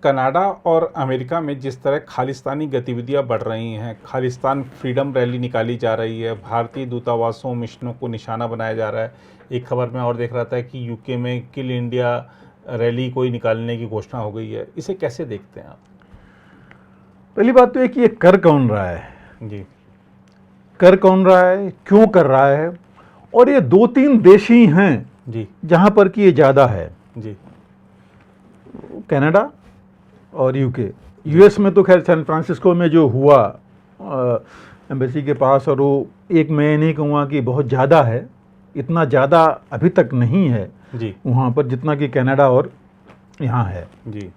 Canada और America में जिस तरह खालिस्तानी गतिविधियां बढ़ रही हैं, खालिस्तान फ्रीडम रैली निकाली जा रही है, भारतीय दूतावासों मिशनों को निशाना बनाया जा रहा है। एक खबर में और देख रहा था कि यूके में किल इंडिया रैली कोई निकालने की घोषणा हो गई है। इसे कैसे देखते हैं आप? पहली बात तो ये कि ये कर कौन रहा है जी, कर कौन रहा है, क्यों कर रहा है, और ये 2-3 देश ही हैं जी, जहां पर कि ये ज़्यादा है, जी, कनाडा और यूके। यूएस में तो खैर सैन फ्रांसिस्को में जो हुआ एम्बेसी के पास, और वो एक मैं नहीं कहूँगा कि बहुत ज़्यादा है, इतना ज़्यादा अभी तक नहीं है जी, वहाँ पर जितना कि कनाडा और यहाँ है। जी,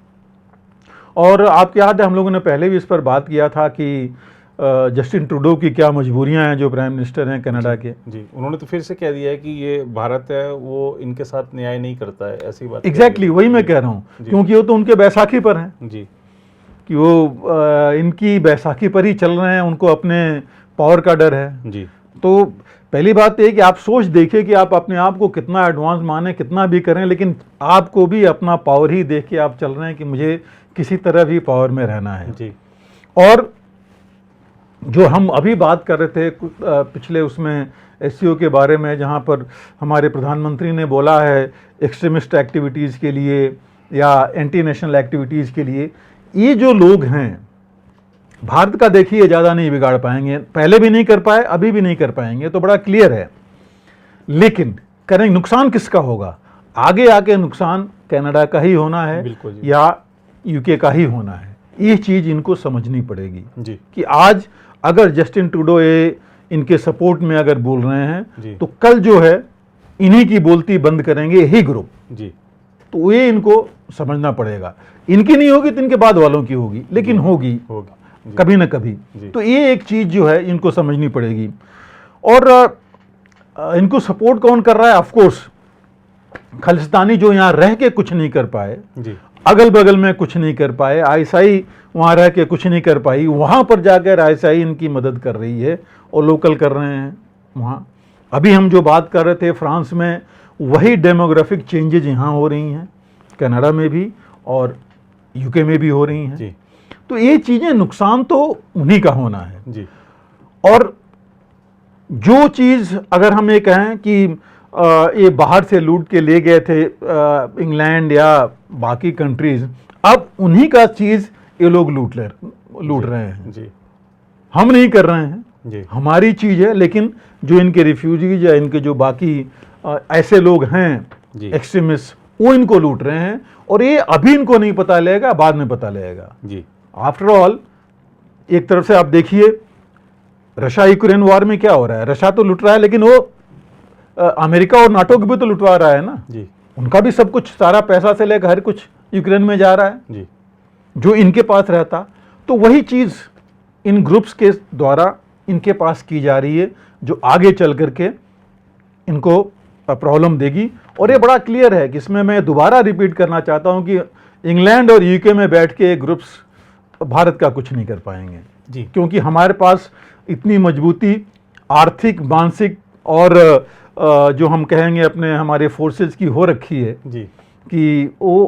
और आपको याद है हम लोगों ने पहले भी इस पर बात किया था कि जस्टिन ट्रूडो की क्या मजबूरियां हैं, जो प्राइम मिनिस्टर हैं कनाडा के। जी, उन्होंने तो फिर से कह दिया है कि ये भारत है, वो इनके साथ न्याय नहीं करता है, ऐसी बात। एग्जैक्टली वही मैं कह रहा हूँ, क्योंकि वो तो उनके बैसाखी पर हैं जी, कि वो इनकी बैसाखी पर ही चल रहे हैं, उनको अपने पावर का डर है। जी, तो पहली बात ये कि आप सोच देखिए कि आप अपने आप को कितना एडवांस माने, कितना भी करें, लेकिन आपको भी अपना पावर ही देख के आप चल रहे हैं कि मुझे किसी तरह भी पावर में रहना है। जी, और जो हम अभी बात कर रहे थे पिछले उसमें एससीओ के बारे में, जहाँ पर हमारे प्रधानमंत्री ने बोला है एक्सट्रीमिस्ट एक्टिविटीज़ के लिए या एंटी नेशनल एक्टिविटीज़ के लिए, ये जो लोग हैं भारत का देखिए ज़्यादा नहीं बिगाड़ पाएंगे, पहले भी नहीं कर पाए, अभी भी नहीं कर पाएंगे, तो बड़ा क्लियर है। लेकिन करेंगे, नुकसान किसका होगा? आगे आके नुकसान कनाडा का ही होना है या यूके का ही होना है। ये चीज़ इनको समझनी पड़ेगी जी, कि आज अगर जस्टिन ट्रूडो ये इनके सपोर्ट में अगर बोल रहे हैं, तो कल जो है इन्हीं की बोलती बंद करेंगे यही ग्रुप जी, तो ये इनको समझना पड़ेगा। इनकी नहीं होगी तो इनके बाद वालों की होगी, लेकिन होगी कभी ना कभी। तो ये एक चीज़ जो है इनको समझनी पड़ेगी। और इनको सपोर्ट कौन कर रहा है? ऑफ कोर्स खालिस्तानी जो यहाँ रह के कुछ नहीं कर पाए, अगल बगल में कुछ नहीं कर पाए, आईएसआई वहाँ रह के कुछ नहीं कर पाई, वहाँ पर जाकर आईएसआई इनकी मदद कर रही है और लोकल कर रहे हैं वहाँ। अभी हम जो बात कर रहे थे फ्रांस में, वही डेमोग्राफिक चेंजेज यहाँ हो रही हैं, कनाडा में भी और यूके में भी हो रही हैं जी। तो ये चीज़ें नुकसान तो उन्हीं का होना है जी। और जो चीज़ अगर हम ये कहें कि ये बाहर से लूट के ले गए थे इंग्लैंड या बाकी कंट्रीज, अब उन्हीं का चीज़ ये लोग लूट रहे हैं जी। हम नहीं कर रहे हैं जी। हमारी चीज़ है, लेकिन जो इनके रिफ्यूजीज या इनके जो बाकी ऐसे लोग हैं एक्सट्रीमिस्ट, वो इनको लूट रहे हैं। और ये अभी इनको नहीं पता लगेगा, बाद में पता लगेगा जी। आफ्टर ऑल एक तरफ से आप देखिए रशिया यूक्रेन वॉर में क्या हो रहा है, रशिया तो लुट रहा है, लेकिन वो अमेरिका और नाटो को भी तो लुटवा रहा है ना जी। उनका भी सब कुछ, सारा पैसा से लेकर हर कुछ यूक्रेन में जा रहा है जी, जो इनके पास रहता। तो वही चीज़ इन ग्रुप्स के द्वारा इनके पास की जा रही है, जो आगे चल करके इनको प्रॉब्लम देगी। और ये बड़ा क्लियर है कि इसमें मैं दोबारा रिपीट करना चाहता हूं कि इंग्लैंड और यूके में बैठ के ग्रुप्स भारत का कुछ नहीं कर पाएंगे जी, क्योंकि हमारे पास इतनी मजबूती आर्थिक, मानसिक और जो हम कहेंगे अपने हमारे फोर्सेस की हो रखी है जी, कि वो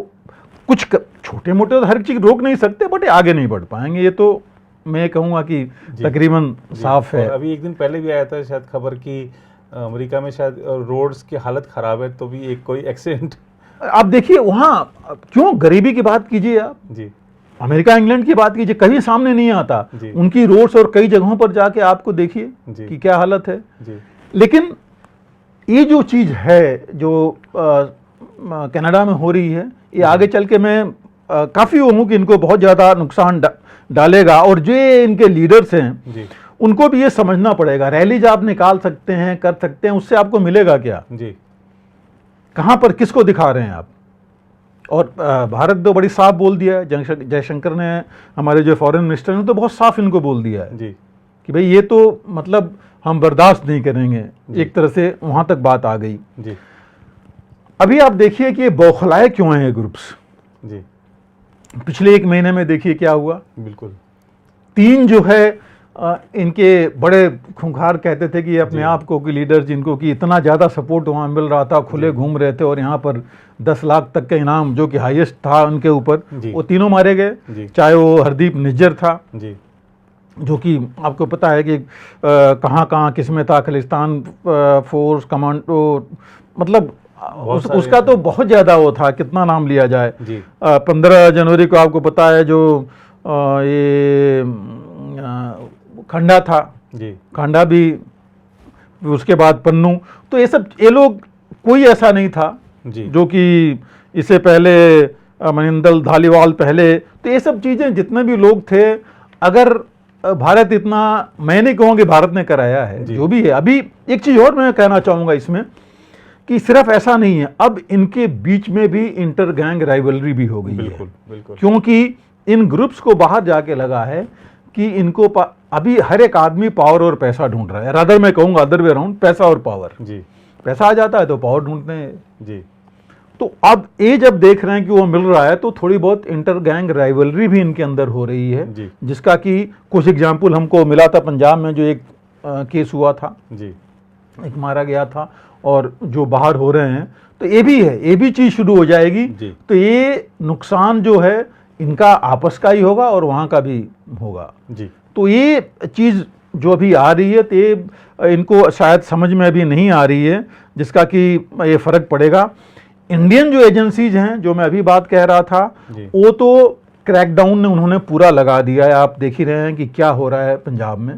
कुछ छोटे मोटे तो हर चीज़ रोक नहीं सकते, बट आगे नहीं बढ़ पाएंगे। ये तो मैं कहूँगा कि तकरीबन साफ है। अभी एक दिन पहले भी आया था शायद खबर कि अमेरिका में शायद रोड्स की हालत खराब है, तो भी एक कोई एक्सीडेंट। आप देखिए वहाँ क्यों गरीबी की बात कीजिए आप जी, अमेरिका इंग्लैंड की बात कीजिए, कहीं सामने नहीं आता उनकी रोड्स, और कई जगहों पर जाके आपको देखिए कि क्या हालत है जी। लेकिन ये जो चीज़ है जो कनाडा में हो रही है, ये आगे चल के मैं काफ़ी वो हूँ कि इनको बहुत ज़्यादा नुकसान डालेगा। और जो इनके लीडर्स हैं जी, उनको भी ये समझना पड़ेगा, रैलीज आप निकाल सकते हैं, कर सकते हैं, उससे आपको मिलेगा क्या जी, कहाँ पर किसको दिखा रहे हैं आप। और भारत तो बड़ी साफ बोल दिया है, जयशंकर ने, हमारे जो फॉरेन मिनिस्टर ने, तो बहुत साफ इनको बोल दिया है जी, कि भाई ये तो मतलब हम बर्दाश्त नहीं करेंगे। एक तरह से वहाँ तक बात आ गई जी। अभी आप देखिए कि ये बौखलाए क्यों हैं ये ग्रुप्स जी। पिछले एक महीने में देखिए क्या हुआ, बिल्कुल 3 जो है इनके बड़े खूंखार कहते थे कि अपने आप को कि लीडर जिनको कि इतना ज़्यादा सपोर्ट वहाँ मिल रहा था, खुले घूम रहे थे, और यहाँ पर 10 लाख तक का इनाम जो कि हाईएस्ट था उनके ऊपर, वो तीनों मारे गए। चाहे वो हरदीप निज्जर था जो कि आपको पता है कि कहाँ कहाँ किस में था, खालिस्तान फोर्स कमांडो, मतलब उसका तो बहुत ज़्यादा वो था, कितना नाम लिया जाए। 15 जनवरी को आपको पता है जो ये खंडा था, खंडा भी, उसके बाद पन्नू, तो ये लोग कोई ऐसा नहीं था जो कि इससे पहले मनिंदर धालीवाल पहले, तो ये सब चीज़ें जितने भी लोग थे, अगर भारत इतना, मैं नहीं कहूँगी भारत ने कराया है, जो भी है। अभी एक चीज़ और मैं कहना चाहूँगा इसमें कि सिर्फ ऐसा नहीं है, अब इनके बीच में भी इंटर गैंग राइवलरी भी हो गई है। बिल्कुल। क्योंकि इन ग्रुप्स को बाहर जाके लगा है कि इनको अभी हर एक आदमी पावर और पैसा ढूंढ रहा है, रादर मैं कहूँगा अदर वे अराउंड, पैसा और पावर। पैसा आ जाता है तो पावर ढूंढते हैं। तो अब ये जब देख रहे हैं कि वो मिल रहा है, तो थोड़ी बहुत इंटर गैंग राइवलरी भी इनके अंदर हो रही है, जिसका कि कुछ एग्जाम्पल हमको मिला था पंजाब में, जो एक केस हुआ था, एक मारा गया था, और जो बाहर हो रहे हैं, तो ये भी है, ये भी चीज़ शुरू हो जाएगी। तो ये नुकसान जो है इनका आपस का ही होगा और वहाँ का भी होगा। तो ये चीज़ जो अभी आ रही है, तो ये इनको शायद समझ में अभी नहीं आ रही है, जिसका कि ये फ़र्क पड़ेगा। इंडियन जो एजेंसीज हैं, जो मैं अभी बात कह रहा था, वो तो क्रैकडाउन ने उन्होंने पूरा लगा दिया है। आप देख ही रहे हैं कि क्या हो रहा है पंजाब में।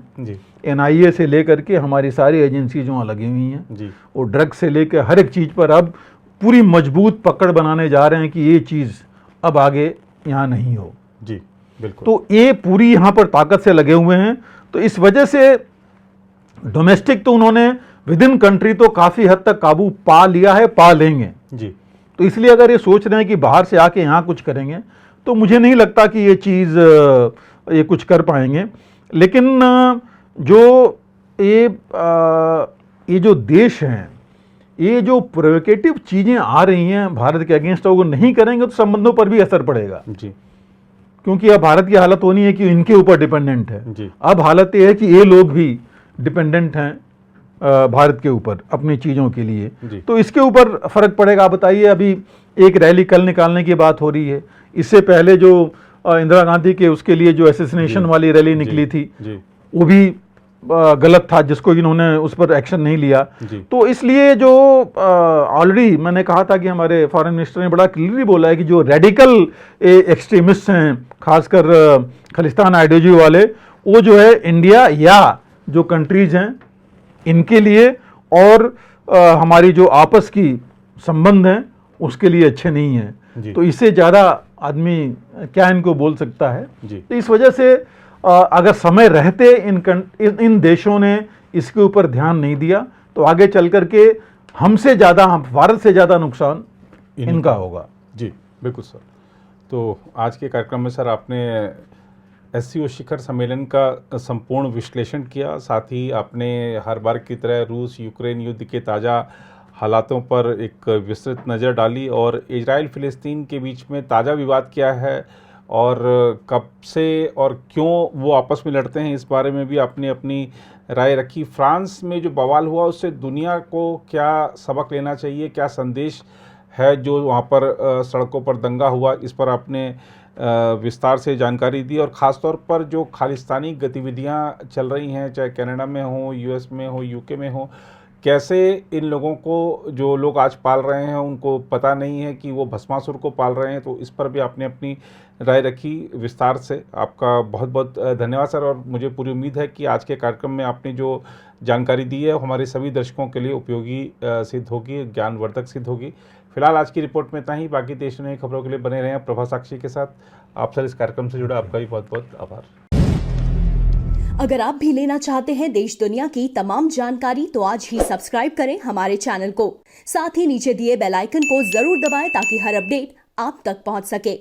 NIA से लेकर के हमारी सारी एजेंसी जो वहाँ लगी हुई हैं, वो ड्रग से लेकर हर एक चीज़ पर अब पूरी मजबूत पकड़ बनाने जा रहे हैं कि ये चीज़ अब आगे यहाँ नहीं हो। बिल्कुल। तो ये पूरी यहाँ पर ताकत से लगे हुए हैं। तो इस वजह से डोमेस्टिक तो उन्होंने विद इन कंट्री तो काफ़ी हद तक काबू पा लिया है, पा लेंगे। तो इसलिए अगर ये सोच रहे हैं कि बाहर से आके यहाँ कुछ करेंगे, तो मुझे नहीं लगता कि ये चीज़ ये कुछ कर पाएंगे। लेकिन जो ये जो देश हैं, ये जो प्रोवोकेटिव चीज़ें आ रही हैं भारत के अगेंस्ट, वो नहीं करेंगे तो संबंधों पर भी असर पड़ेगा। क्योंकि अब भारत की हालत होनी है कि इनके ऊपर डिपेंडेंट है। अब हालत ये है कि ये लोग भी डिपेंडेंट हैं भारत के ऊपर अपनी चीज़ों के लिए, तो इसके ऊपर फर्क पड़ेगा। आप बताइए, अभी एक रैली कल निकालने की बात हो रही है, इससे पहले जो इंदिरा गांधी के उसके लिए जो असैसिनेशन वाली रैली निकली थी, वो भी गलत था, जिसको इन्होंने उस पर एक्शन नहीं लिया। तो इसलिए जो ऑलरेडी मैंने कहा था कि हमारे फॉरेन मिनिस्टर ने बड़ा क्लियरली बोला है कि जो रेडिकल एक्सट्रीमिस्ट हैं, खासकर खालिस्तान आइडियोलॉजी वाले, वो जो है इंडिया या जो कंट्रीज हैं इनके लिए और हमारी जो आपस की संबंध हैं उसके लिए अच्छे नहीं हैं। तो इससे ज़्यादा आदमी क्या इनको बोल सकता है। तो इस वजह से अगर समय रहते इन देशों ने इसके ऊपर ध्यान नहीं दिया, तो आगे चल करके हमसे ज़्यादा, भारत से ज़्यादा नुकसान इनका होगा। बिल्कुल सर। तो आज के कार्यक्रम में सर आपने SCO शिखर सम्मेलन का संपूर्ण विश्लेषण किया, साथ ही आपने हर बार की तरह रूस यूक्रेन युद्ध के ताज़ा हालातों पर एक विस्तृत नज़र डाली और इजराइल फ़िलिस्तीन के बीच में ताज़ा विवाद क्या है और कब से और क्यों वो आपस में लड़ते हैं, इस बारे में भी आपने अपनी राय रखी। फ्रांस में जो बवाल हुआ उससे दुनिया को क्या सबक लेना चाहिए, क्या संदेश है जो वहाँ पर सड़कों पर दंगा हुआ, इस पर आपने विस्तार से जानकारी दी। और ख़ास तौर पर जो खालिस्तानी गतिविधियाँ चल रही हैं, चाहे कनाडा में हो, US में हो, UK में हो, कैसे इन लोगों को, जो लोग आज पाल रहे हैं, उनको पता नहीं है कि वो भस्मासुर को पाल रहे हैं। तो इस पर भी आपने अपनी राय रखी विस्तार से। आपका बहुत बहुत धन्यवाद सर। और मुझे पूरी उम्मीद है कि आज के कार्यक्रम में आपने जो जानकारी दी है हमारे सभी दर्शकों के लिए उपयोगी सिद्ध होगी, ज्ञानवर्धक सिद्ध होगी। फिलहाल आज की रिपोर्ट में इतना ही। बाकी देश में खबरों के लिए बने रहें प्रभा साक्षी के साथ। आप सर इस कार्यक्रम से जुड़ा आपका भी बहुत बहुत आभार। अगर आप भी लेना चाहते हैं देश दुनिया की तमाम जानकारी, तो आज ही सब्सक्राइब करें हमारे चैनल को। साथ ही नीचे दिए बेल आइकन को जरूर दबाएं ताकि हर अपडेट आप तक पहुंच सके।